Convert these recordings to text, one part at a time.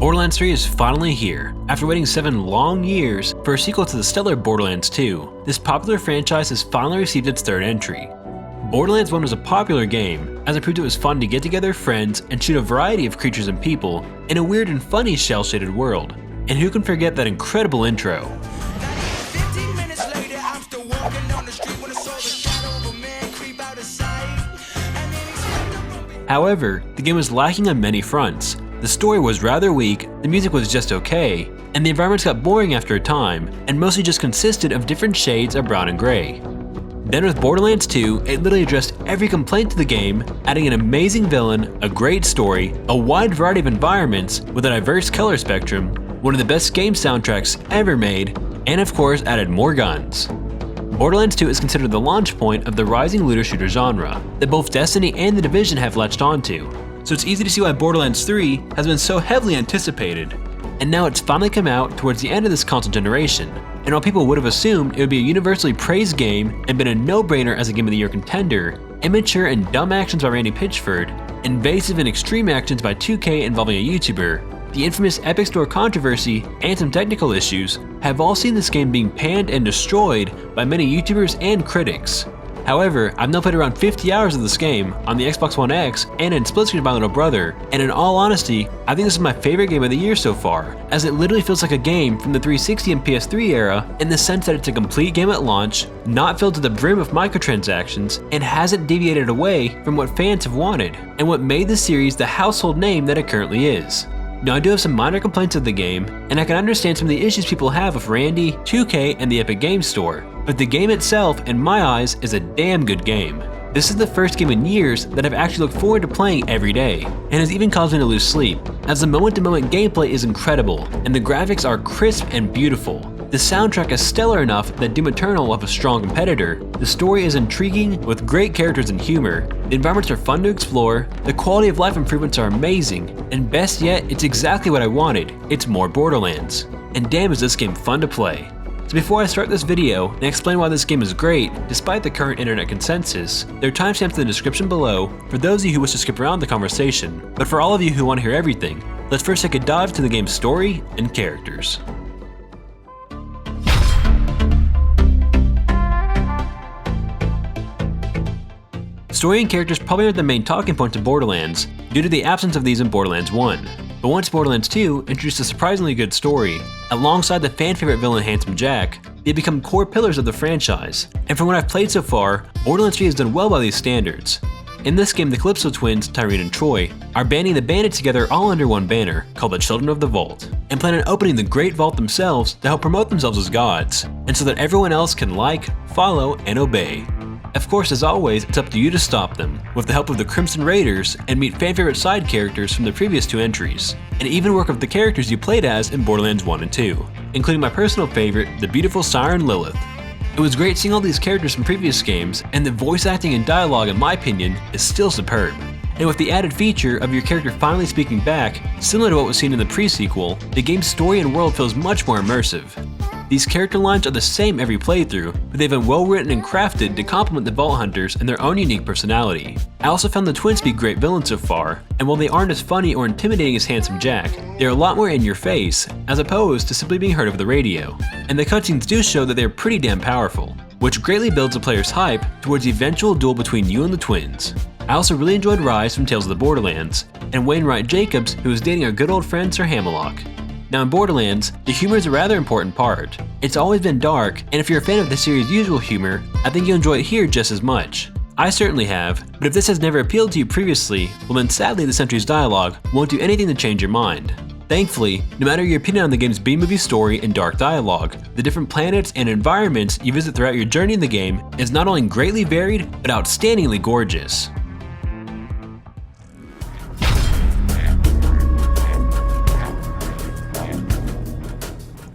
Borderlands 3 is finally here, after waiting 7 long years for a sequel to the stellar Borderlands 2. This popular franchise has finally received its third entry. Borderlands 1 was a popular game, as it proved it was fun to get together friends and shoot a variety of creatures and people in a weird and funny shell-shaded world. And who can forget that incredible intro? However, the game was lacking on many fronts. The story was rather weak, the music was just okay, and the environments got boring after a time, and mostly just consisted of different shades of brown and gray. Then with Borderlands 2, it literally addressed every complaint to the game, adding an amazing villain, a great story, a wide variety of environments with a diverse color spectrum, one of the best game soundtracks ever made, and of course added more guns. Borderlands 2 is considered the launch point of the rising looter shooter genre that both Destiny and The Division have latched onto. So it's easy to see why Borderlands 3 has been so heavily anticipated. And now it's finally come out towards the end of this console generation, and while people would have assumed it would be a universally praised game and been a no-brainer as a Game of the Year contender, immature and dumb actions by Randy Pitchford, invasive and extreme actions by 2K involving a YouTuber, the infamous Epic Store controversy, and some technical issues have all seen this game being panned and destroyed by many YouTubers and critics. However, I've now played around 50 hours of this game on the Xbox One X and in split screen with my little brother, and in all honesty, I think this is my favorite game of the year so far, as it literally feels like a game from the 360 and PS3 era in the sense that it's a complete game at launch, not filled to the brim with microtransactions, and hasn't deviated away from what fans have wanted, and what made the series the household name that it currently is. Now I do have some minor complaints of the game, and I can understand some of the issues people have with Randy, 2K, and the Epic Games Store, but the game itself, in my eyes, is a damn good game. This is the first game in years that I've actually looked forward to playing every day, and has even caused me to lose sleep, as the moment-to-moment gameplay is incredible, and the graphics are crisp and beautiful. The soundtrack is stellar enough that Doom Eternal will have a strong competitor, the story is intriguing with great characters and humor, the environments are fun to explore, the quality of life improvements are amazing, and best yet, it's exactly what I wanted, it's more Borderlands. And damn is this game fun to play. So before I start this video and explain why this game is great, despite the current internet consensus, there are timestamps in the description below for those of you who wish to skip around the conversation, but for all of you who want to hear everything, let's first take a dive to the game's story and characters. Story and characters probably aren't the main talking points of Borderlands, due to the absence of these in Borderlands 1. But once Borderlands 2 introduced a surprisingly good story, alongside the fan-favorite villain Handsome Jack, they become core pillars of the franchise, and from what I've played so far, Borderlands 3 has done well by these standards. In this game, the Calypso twins, Tyreen and Troy, are banding the bandits together all under one banner, called the Children of the Vault, and plan on opening the Great Vault themselves to help promote themselves as gods, and so that everyone else can like, follow, and obey. Of course, as always, it's up to you to stop them, with the help of the Crimson Raiders, and meet fan-favorite side characters from the previous 2 entries, and even work with the characters you played as in Borderlands 1 and 2, including my personal favorite, the beautiful Siren Lilith. It was great seeing all these characters from previous games, and the voice acting and dialogue, in my opinion, is still superb. And with the added feature of your character finally speaking back, similar to what was seen in the pre-sequel, the game's story and world feels much more immersive. These character lines are the same every playthrough, but they've been well written and crafted to complement the Vault Hunters and their own unique personality. I also found the twins to be great villains so far, and while they aren't as funny or intimidating as Handsome Jack, they're a lot more in your face, as opposed to simply being heard over the radio. And the cutscenes do show that they're pretty damn powerful, which greatly builds the player's hype towards the eventual duel between you and the twins. I also really enjoyed Rise from Tales of the Borderlands, and Wainwright Jacobs, who is dating our good old friend Sir Hammerlock. Now in Borderlands, the humor is a rather important part. It's always been dark, and if you're a fan of the series' usual humor, I think you'll enjoy it here just as much. I certainly have, but if this has never appealed to you previously, well then sadly this entry's dialogue won't do anything to change your mind. Thankfully, no matter your opinion on the game's B-movie story and dark dialogue, the different planets and environments you visit throughout your journey in the game is not only greatly varied, but outstandingly gorgeous.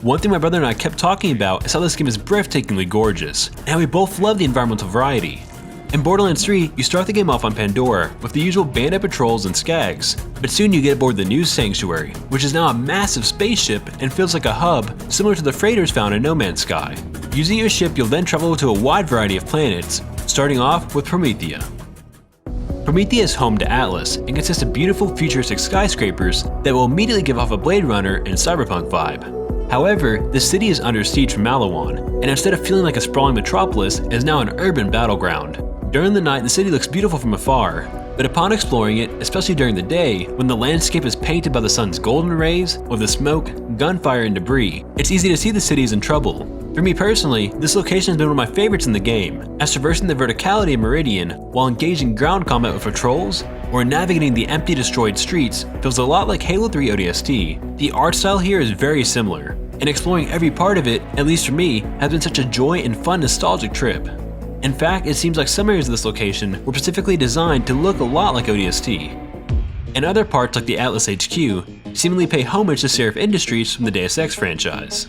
One thing my brother and I kept talking about is how this game is breathtakingly gorgeous, and how we both love the environmental variety. In Borderlands 3, you start the game off on Pandora with the usual bandit patrols and skags, but soon you get aboard the new Sanctuary, which is now a massive spaceship and feels like a hub similar to the freighters found in No Man's Sky. Using your ship, you'll then travel to a wide variety of planets, starting off with Promethea. Promethea is home to Atlas and consists of beautiful futuristic skyscrapers that will immediately give off a Blade Runner and cyberpunk vibe. However, the city is under siege from Malawan, and instead of feeling like a sprawling metropolis, it is now an urban battleground. During the night, the city looks beautiful from afar, but upon exploring it, especially during the day, when the landscape is painted by the sun's golden rays, with the smoke, gunfire, and debris, it's easy to see the city is in trouble. For me personally, this location has been one of my favorites in the game, as traversing the verticality of Meridian while engaging ground combat with patrols, or navigating the empty destroyed streets feels a lot like Halo 3 ODST. The art style here is very similar, and exploring every part of it, at least for me, has been such a joy and fun nostalgic trip. In fact, it seems like some areas of this location were specifically designed to look a lot like ODST. And other parts like the Atlas HQ seemingly pay homage to Seraph Industries from the Deus Ex franchise.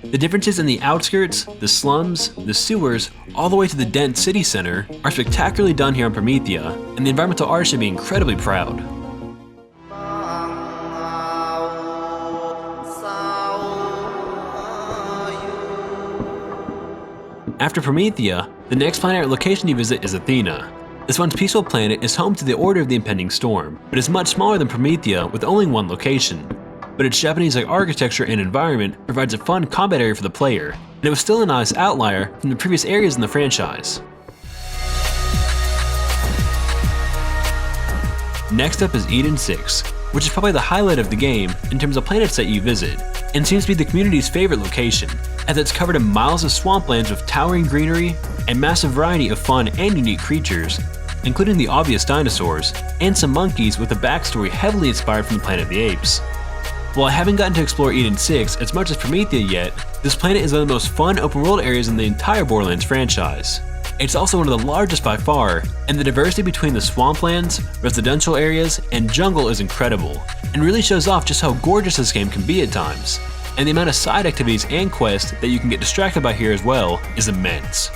The differences in the outskirts, the slums, the sewers, all the way to the dense city center are spectacularly done here on Promethea, and the environmental art should be incredibly proud. After Promethea, the next planet art location you visit is Athena. This once peaceful planet is home to the Order of the Impending Storm, but is much smaller than Promethea with only one location. But its Japanese-like architecture and environment provides a fun combat area for the player, and it was still a nice outlier from the previous areas in the franchise. Next up is Eden 6, which is probably the highlight of the game in terms of planets that you visit, and seems to be the community's favorite location, as it's covered in miles of swamplands with towering greenery and massive variety of fun and unique creatures, including the obvious dinosaurs, and some monkeys with a backstory heavily inspired from the Planet of the Apes. While I haven't gotten to explore Eden 6 as much as Promethea yet, this planet is one of the most fun open world areas in the entire Borderlands franchise. It's also one of the largest by far, and the diversity between the swamplands, residential areas, and jungle is incredible, and really shows off just how gorgeous this game can be at times. And the amount of side activities and quests that you can get distracted by here as well is immense.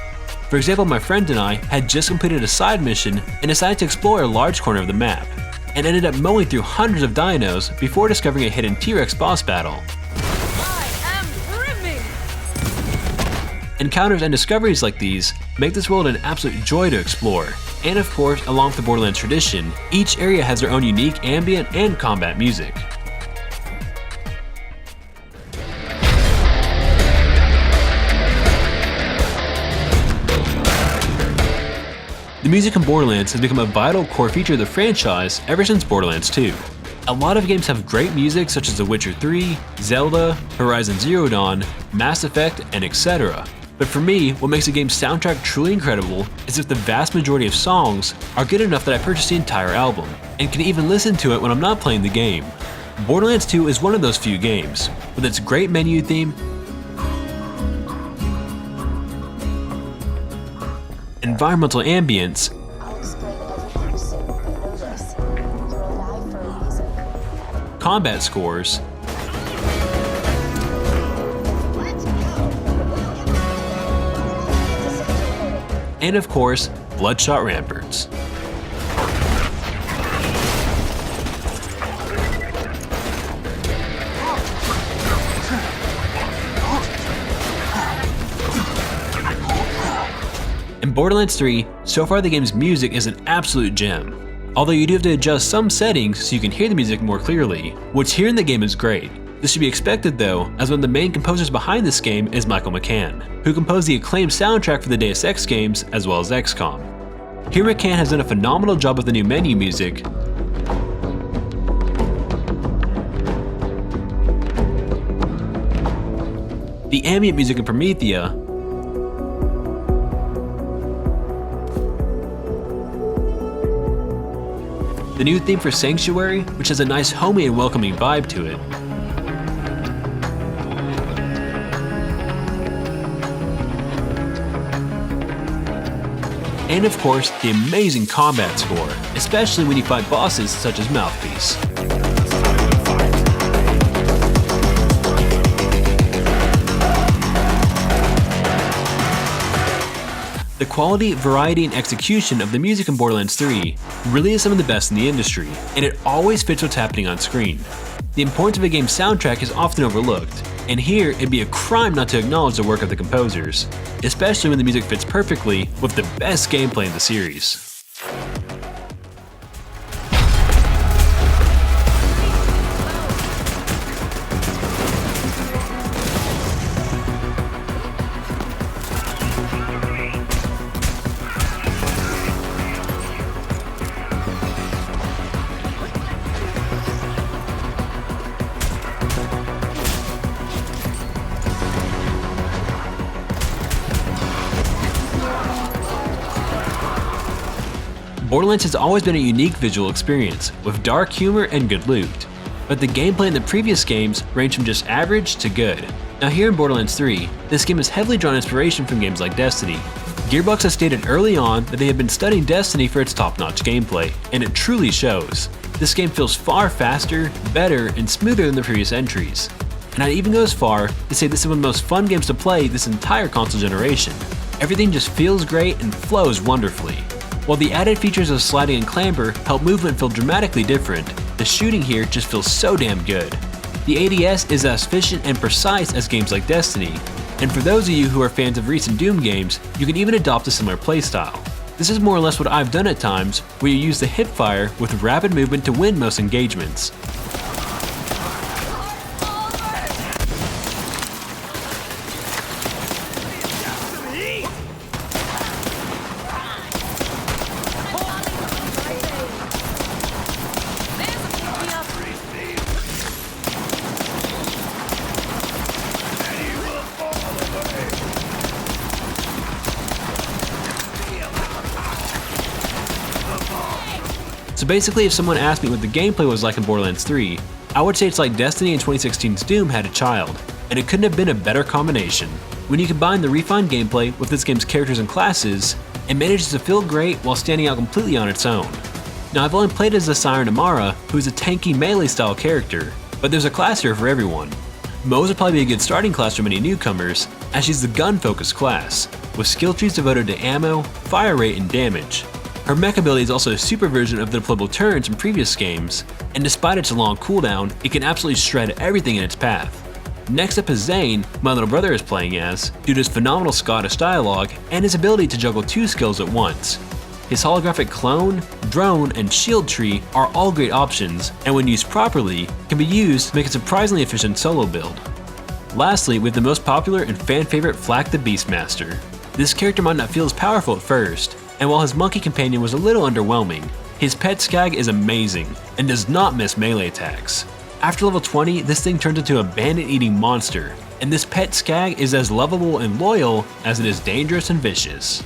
For example, my friend and I had just completed a side mission and decided to explore a large corner of the map, and ended up mowing through hundreds of dinos before discovering a hidden T-Rex boss battle. I am brimming! Encounters and discoveries like these make this world an absolute joy to explore, and of course, along with the Borderlands tradition, each area has their own unique ambient and combat music. The music in Borderlands has become a vital core feature of the franchise ever since Borderlands 2. A lot of games have great music such as The Witcher 3, Zelda, Horizon Zero Dawn, Mass Effect, and etc. But for me, what makes a game's soundtrack truly incredible is if the vast majority of songs are good enough that I purchase the entire album, and can even listen to it when I'm not playing the game. Borderlands 2 is one of those few games, with its great menu theme, environmental ambience, combat scores, and of course, bloodshot ramparts. In Borderlands 3, so far the game's music is an absolute gem, although you do have to adjust some settings so you can hear the music more clearly, which here in the game is great. This should be expected though, as one of the main composers behind this game is Michael McCann, who composed the acclaimed soundtrack for the Deus Ex games as well as XCOM. Here McCann has done a phenomenal job with the new menu music, the ambient music in Promethea, the new theme for Sanctuary, which has a nice homey and welcoming vibe to it, and of course, the amazing combat score, especially when you fight bosses such as Mouthpiece. The quality, variety, and execution of the music in Borderlands 3 really is some of the best in the industry, and it always fits what's happening on screen. The importance of a game's soundtrack is often overlooked, and here it'd be a crime not to acknowledge the work of the composers, especially when the music fits perfectly with the best gameplay in the series. Borderlands has always been a unique visual experience, with dark humor and good loot. But the gameplay in the previous games ranged from just average to good. Now here in Borderlands 3, this game has heavily drawn inspiration from games like Destiny. Gearbox has stated early on that they have been studying Destiny for its top-notch gameplay, and it truly shows. This game feels far faster, better, and smoother than the previous entries. And I'd even go as far to say this is one of the most fun games to play this entire console generation. Everything just feels great and flows wonderfully. While the added features of sliding and clamber help movement feel dramatically different, the shooting here just feels so damn good. The ADS is as efficient and precise as games like Destiny, and for those of you who are fans of recent Doom games, you can even adopt a similar playstyle. This is more or less what I've done at times, where you use the hipfire with rapid movement to win most engagements. So basically, if someone asked me what the gameplay was like in Borderlands 3, I would say it's like Destiny and 2016's Doom had a child, and it couldn't have been a better combination. When you combine the refined gameplay with this game's characters and classes, it manages to feel great while standing out completely on its own. Now I've only played as the Siren Amara, who is a tanky melee style character, but there's a class here for everyone. Moze would probably be a good starting class for many newcomers, as she's the gun-focused class, with skill trees devoted to ammo, fire rate, and damage. Her mech ability is also a super version of the deployable turrets from previous games, and despite its long cooldown, it can absolutely shred everything in its path. Next up is Zane, my little brother is playing as, due to his phenomenal Scottish dialogue and his ability to juggle two skills at once. His holographic clone, drone, and shield tree are all great options, and when used properly, can be used to make a surprisingly efficient solo build. Lastly, we have the most popular and fan favorite Flak the Beastmaster. This character might not feel as powerful at first, and while his monkey companion was a little underwhelming, his pet Skag is amazing and does not miss melee attacks. After level 20, this thing turns into a bandit-eating monster, and this pet Skag is as lovable and loyal as it is dangerous and vicious.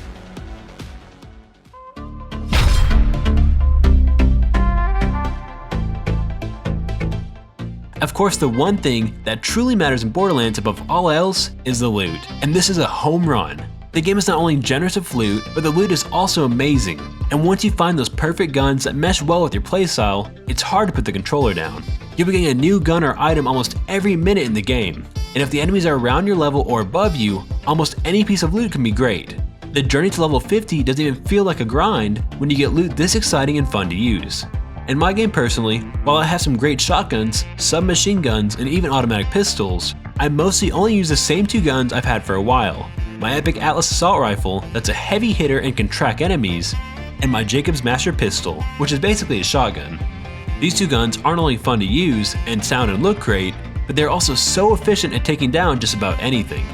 Of course, the one thing that truly matters in Borderlands above all else is the loot, and this is a home run. The game is not only generous with loot, but the loot is also amazing, and once you find those perfect guns that mesh well with your playstyle, it's hard to put the controller down. You'll be getting a new gun or item almost every minute in the game, and if the enemies are around your level or above you, almost any piece of loot can be great. The journey to level 50 doesn't even feel like a grind when you get loot this exciting and fun to use. In my game personally, while I have some great shotguns, submachine guns, and even automatic pistols, I mostly only use the same two guns I've had for a while. My Epic Atlas assault rifle that's a heavy hitter and can track enemies, and my Jacobs Master pistol, which is basically a shotgun. These two guns aren't only fun to use and sound and look great, but they're also so efficient at taking down just about anything.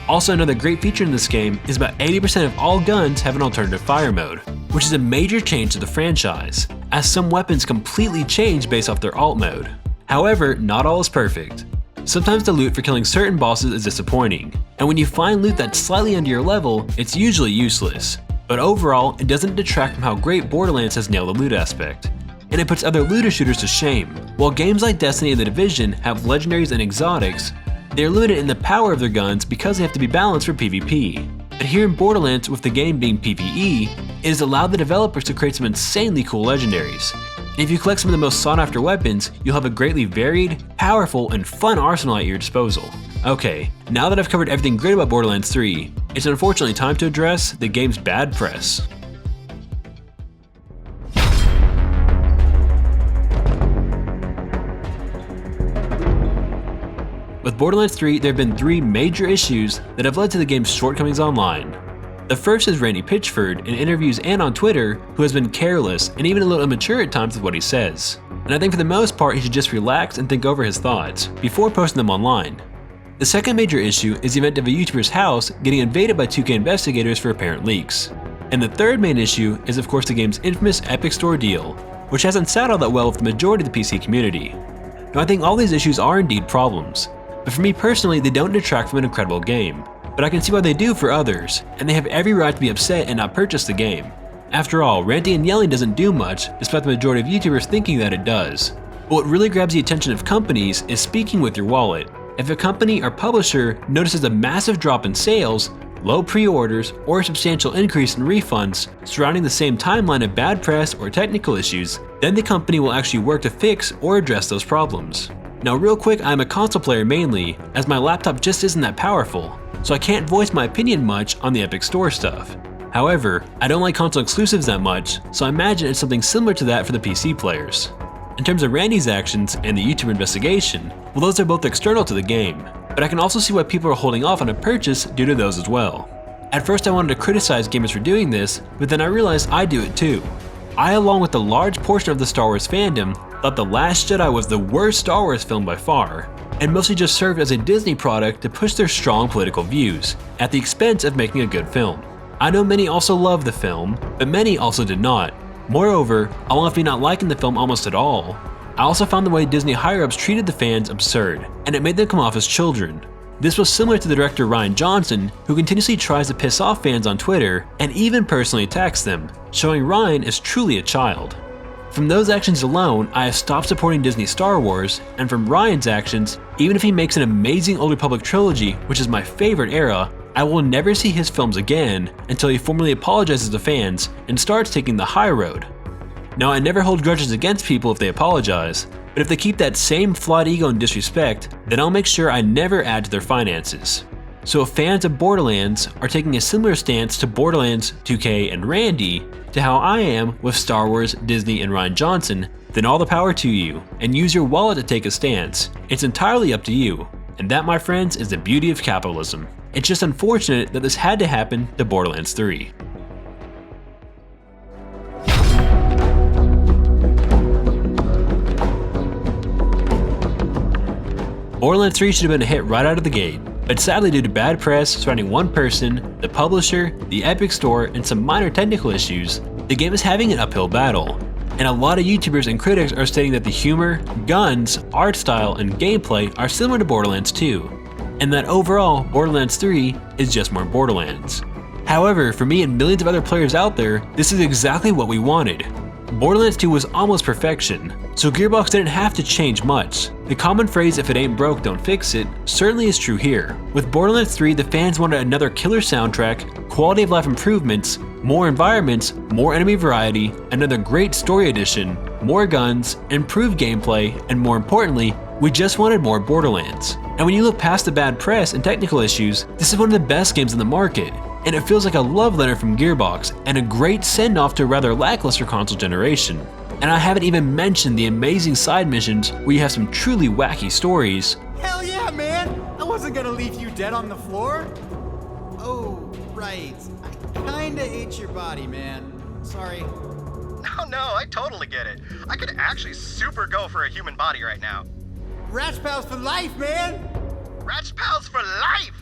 Also, another great feature in this game is about 80% of all guns have an alternative fire mode, which is a major change to the franchise, as some weapons completely change based off their alt mode. However, not all is perfect. Sometimes the loot for killing certain bosses is disappointing, and when you find loot that's slightly under your level, it's usually useless. But overall, it doesn't detract from how great Borderlands has nailed the loot aspect, and it puts other looter shooters to shame. While games like Destiny and The Division have legendaries and exotics, they are limited in the power of their guns because they have to be balanced for PvP. But here in Borderlands, with the game being PvE, it has allowed the developers to create some insanely cool legendaries. And if you collect some of the most sought after weapons, you'll have a greatly varied, powerful, and fun arsenal at your disposal. Okay, now that I've covered everything great about Borderlands 3, it's unfortunately time to address the game's bad press. With Borderlands 3, there have been three major issues that have led to the game's shortcomings online. The first is Randy Pitchford, in interviews and on Twitter, who has been careless and even a little immature at times with what he says. And I think for the most part he should just relax and think over his thoughts before posting them online. The second major issue is the event of a YouTuber's house getting invaded by 2K investigators for apparent leaks. And the third main issue is of course the game's infamous Epic Store deal, which hasn't sat all that well with the majority of the PC community. Now I think all these issues are indeed problems, but for me personally they don't detract from an incredible game. But I can see why they do for others, and they have every right to be upset and not purchase the game. After all, ranting and yelling doesn't do much, despite the majority of YouTubers thinking that it does. But what really grabs the attention of companies is speaking with your wallet. If a company or publisher notices a massive drop in sales, low pre-orders, or a substantial increase in refunds surrounding the same timeline of bad press or technical issues, then the company will actually work to fix or address those problems. Now real quick, I'm a console player mainly, as my laptop just isn't that powerful, so I can't voice my opinion much on the Epic Store stuff. However, I don't like console exclusives that much, so I imagine it's something similar to that for the PC players. In terms of Randy's actions and the YouTube investigation, well, those are both external to the game, but I can also see why people are holding off on a purchase due to those as well. At first I wanted to criticize gamers for doing this, but then I realized I do it too. I, along with a large portion of the Star Wars fandom, thought The Last Jedi was the worst Star Wars film by far, and mostly just served as a Disney product to push their strong political views, at the expense of making a good film. I know many also loved the film, but many also did not. Moreover, along with me not liking the film almost at all, I also found the way Disney higher-ups treated the fans absurd, and it made them come off as children. This was similar to the director Rian Johnson, who continuously tries to piss off fans on Twitter and even personally attacks them, showing Rian is truly a child. From those actions alone, I have stopped supporting Disney Star Wars, and from Rian's actions, even if he makes an amazing Old Republic trilogy, which is my favorite era, I will never see his films again until he formally apologizes to fans and starts taking the high road. Now, I never hold grudges against people if they apologize, but if they keep that same flawed ego and disrespect, then I'll make sure I never add to their finances. So if fans of Borderlands are taking a similar stance to Borderlands, 2K, and Randy to how I am with Star Wars, Disney, and Rian Johnson, then all the power to you, and use your wallet to take a stance. It's entirely up to you, and that, my friends, is the beauty of capitalism. It's just unfortunate that this had to happen to Borderlands 3. Borderlands 3 should have been a hit right out of the gate, but sadly due to bad press surrounding one person, the publisher, the Epic Store, and some minor technical issues, the game is having an uphill battle. And a lot of YouTubers and critics are stating that the humor, guns, art style, and gameplay are similar to Borderlands 2, and that overall, Borderlands 3 is just more Borderlands. However, for me and millions of other players out there, this is exactly what we wanted. Borderlands 2 was almost perfection, so Gearbox didn't have to change much. The common phrase, if it ain't broke, don't fix it, certainly is true here. With Borderlands 3, the fans wanted another killer soundtrack, quality of life improvements, more environments, more enemy variety, another great story edition, more guns, improved gameplay, and more importantly, we just wanted more Borderlands. And when you look past the bad press and technical issues, this is one of the best games in the market, and it feels like a love letter from Gearbox and a great send-off to a rather lackluster console generation. And I haven't even mentioned the amazing side missions where you have some truly wacky stories. Hell yeah, man! I wasn't gonna leave you dead on the floor. Oh, right. I kinda ate your body, man. Sorry. No, I totally get it. I could actually super go for a human body right now. Rat's pals for life, man! Rat's pals for life!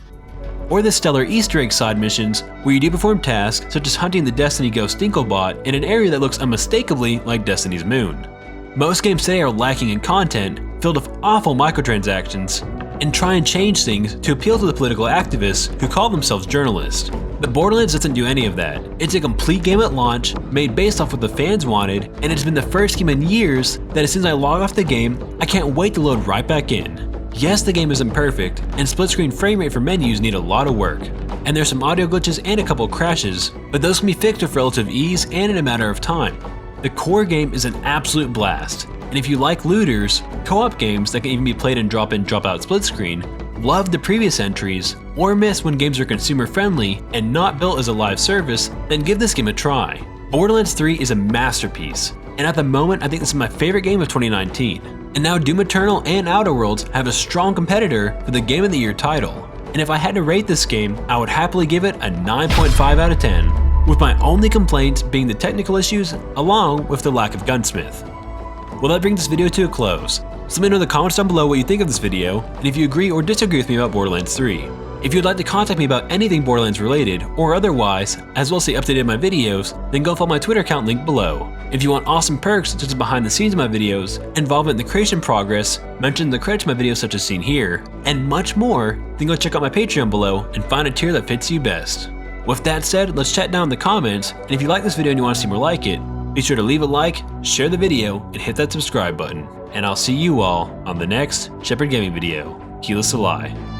Or the stellar Easter egg side missions where you do perform tasks such as hunting the Destiny Ghost Dinklebot in an area that looks unmistakably like Destiny's moon. Most games today are lacking in content, filled with awful microtransactions, and try and change things to appeal to the political activists who call themselves journalists. But Borderlands doesn't do any of that. It's a complete game at launch, made based off what the fans wanted, and it's been the first game in years that as soon as I log off the game, I can't wait to load right back in. Yes, the game isn't perfect, and split-screen frame rate for menus need a lot of work, and there's some audio glitches and a couple crashes, but those can be fixed with relative ease and in a matter of time. The core game is an absolute blast, and if you like looters, co-op games that can even be played in drop-in, drop-out split-screen, love the previous entries, or miss when games are consumer-friendly and not built as a live service, then give this game a try. Borderlands 3 is a masterpiece, and at the moment I think this is my favorite game of 2019. And now Doom Eternal and Outer Worlds have a strong competitor for the Game of the Year title. And if I had to rate this game, I would happily give it a 9.5 out of 10, with my only complaints being the technical issues along with the lack of gunsmith. Well, that brings this video to a close. So let me know in the comments down below what you think of this video, and if you agree or disagree with me about Borderlands 3. If you'd like to contact me about anything Borderlands related or otherwise, as well as stay updated on my videos, then go follow my Twitter account linked below. If you want awesome perks such as behind the scenes of my videos, involvement in the creation progress, mention the credits of my videos such as seen here, and much more, then go check out my Patreon below and find a tier that fits you best. With that said, let's chat down in the comments, and if you like this video and you want to see more like it, be sure to leave a like, share the video, and hit that subscribe button. And I'll see you all on the next Shepherd Gaming video. Keyless Ally.